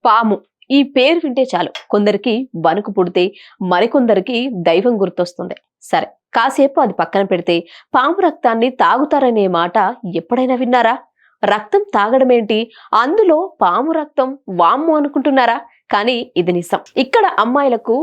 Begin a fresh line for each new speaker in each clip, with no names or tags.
పాము ఈ పేరు వింటే చాలు కొందరికి వణుకు పుడితే మరికొందరికి దైవం గుర్తొస్తుంది. సరే, కాసేపు అది పక్కన పెడితే పాము రక్తాన్ని తాగుతారనే మాట ఎప్పుడైనా విన్నారా? రక్తం తాగడమేంటి, అందులో పాము రక్తం, వామ్ము అనుకుంటున్నారా? కానీ ఇది నిజం. ఇక్కడ అమ్మాయిలకు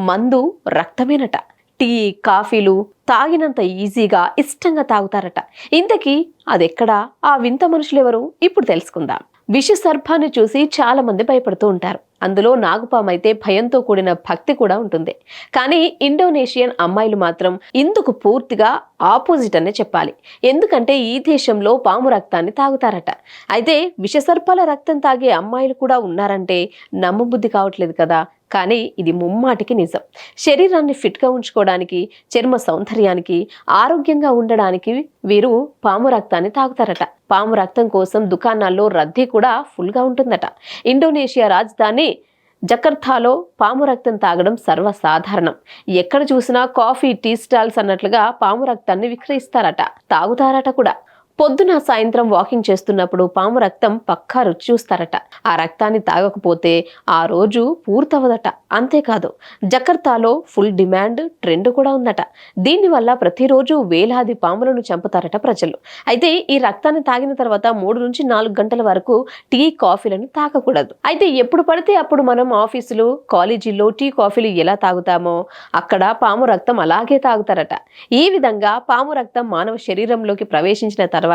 మందు రక్తమేనట. టీ, కాఫీలు తాగినంత ఈజీగా ఇష్టంగా తాగుతారట. ఇంతకీ అదెక్కడా? ఆ వింత మనుషులెవరు? ఇప్పుడు తెలుసుకుందాం. విష సర్పాన్ని చూసి చాలా మంది భయపడుతూ ఉంటారు. అందులో నాగుపామైతే భయంతో కూడిన భక్తి కూడా ఉంటుంది. కానీ ఇండోనేషియన్ అమ్మాయిలు మాత్రం ఇందుకు పూర్తిగా ఆపోజిట్ అనే చెప్పాలి. ఎందుకంటే ఈ దేశంలో పాము రక్తాన్ని తాగుతారట. అయితే విషసర్పాల రక్తం తాగే అమ్మాయిలు కూడా ఉన్నారంటే నమ్మబుద్ధి కావట్లేదు కదా. కానీ ఇది ముమ్మాటికి నిజం. శరీరాన్ని ఫిట్గా ఉంచుకోవడానికి, చర్మ సౌందర్యానికి, ఆరోగ్యంగా ఉండడానికి వీరు పాము రక్తాన్ని తాగుతారట. పాము రక్తం కోసం దుకాణాల్లో రద్దీ కూడా ఫుల్గా ఉంటుందట. ఇండోనేషియా రాజధాని జకర్తాలో పాము రక్తం తాగడం సర్వసాధారణం. ఎక్కడ చూసినా కాఫీ, టీ స్టాల్స్ అన్నట్లుగా పాము రక్తాన్ని విక్రయిస్తారట, తాగుతారట కూడా. పొద్దున సాయంత్రం వాకింగ్ చేస్తున్నప్పుడు పాము రక్తం పక్కా రుచి చూస్తారట. ఆ రక్తాన్ని తాగకపోతే ఆ రోజు పూర్తవదట. అంతేకాదు, జకర్తాలో ఫుల్ డిమాండ్, ట్రెండ్ కూడా ఉందట. దీనివల్ల ప్రతిరోజు వేలాది పాములను చంపుతారట ప్రజలు. అయితే ఈ రక్తాన్ని తాగిన తర్వాత 3 నుంచి 4 గంటల వరకు టీ, కాఫీలను తాగకూడదు. అయితే ఎప్పుడు పడితే అప్పుడు మనం ఆఫీసులు, కాలేజీల్లో టీ, కాఫీలు ఎలా తాగుతామో అక్కడ పాము రక్తం అలాగే తాగుతారట. ఈ విధంగా పాము రక్తం మానవ శరీరంలోకి ప్రవేశించిన తర్వాత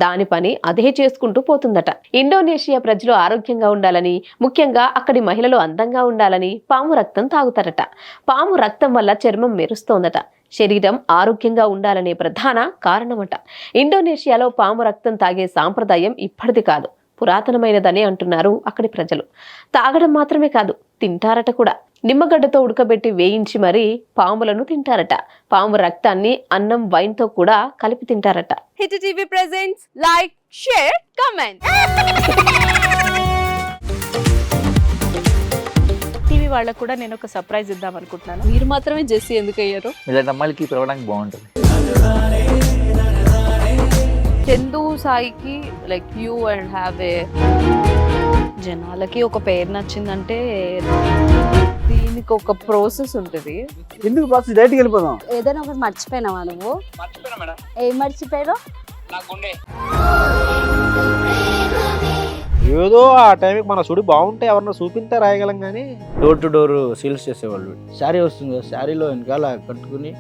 దాని పని అదే చేసుకుంటూ పోతుందట. ఇండోనేషియా ప్రజలు ఆరోగ్యంగా ఉండాలని, ముఖ్యంగా అక్కడి మహిళలు అందంగా ఉండాలని పాము రక్తం తాగుతారట. పాము రక్తం వల్ల చర్మం మెరుస్తోందట. శరీరం ఆరోగ్యంగా ఉండాలనే ప్రధాన కారణమట. ఇండోనేషియాలో పాము రక్తం తాగే సాంప్రదాయం ఇప్పటిది కాదు, పురాతనమైనదని అంటున్నారు అక్కడి ప్రజలు. తాగడం మాత్రమే కాదు, తింటారట కూడా. నిమ్మగడ్డతో ఉడకబెట్టి వేయించి మరీ పాములను తింటారట. పాము రక్తాన్ని అన్నం, వైన్ తో కూడా కలిపి తింటారట.
Hit TV presents like, share, comment. TV వాళ్ళకు కూడా నేను ఒక సర్ప్రైజ్ ఇద్దాం అనుకుంటున్నాను. మీరు మాత్రమే జెస్సీ ఎందుకు అయ్యారు?
ఇలాంటి అమ్మాయిలకి పిలవడానికి బాగుంటుంది.
చందు సాయికి like you and have a, జనాలకి ఒక పేరు నచ్చిందంటే దీనికి ఒక ప్రాసెస్ ఉంటుంది.
ఎందుకు ప్రాసెస్? డైరెక్ట్‌గా వెళ్ళిపోదాం.
ఏదైనా ఒకటి మర్చిపోయినావా నువ్వు?
మర్చిపోయినా మేడం.
ఏం మర్చిపోయావు?
నా గుండె.
ఏదో ఆ టైంకి మన సుడి బాగుంటే ఎవరన్నా చూపిస్తే రాయగలం కానీ డోర్ టు డోర్ సేల్స్ చేసేవాళ్ళు. శారీ వస్తుంది, శారీలో వెనకాల కట్టుకుని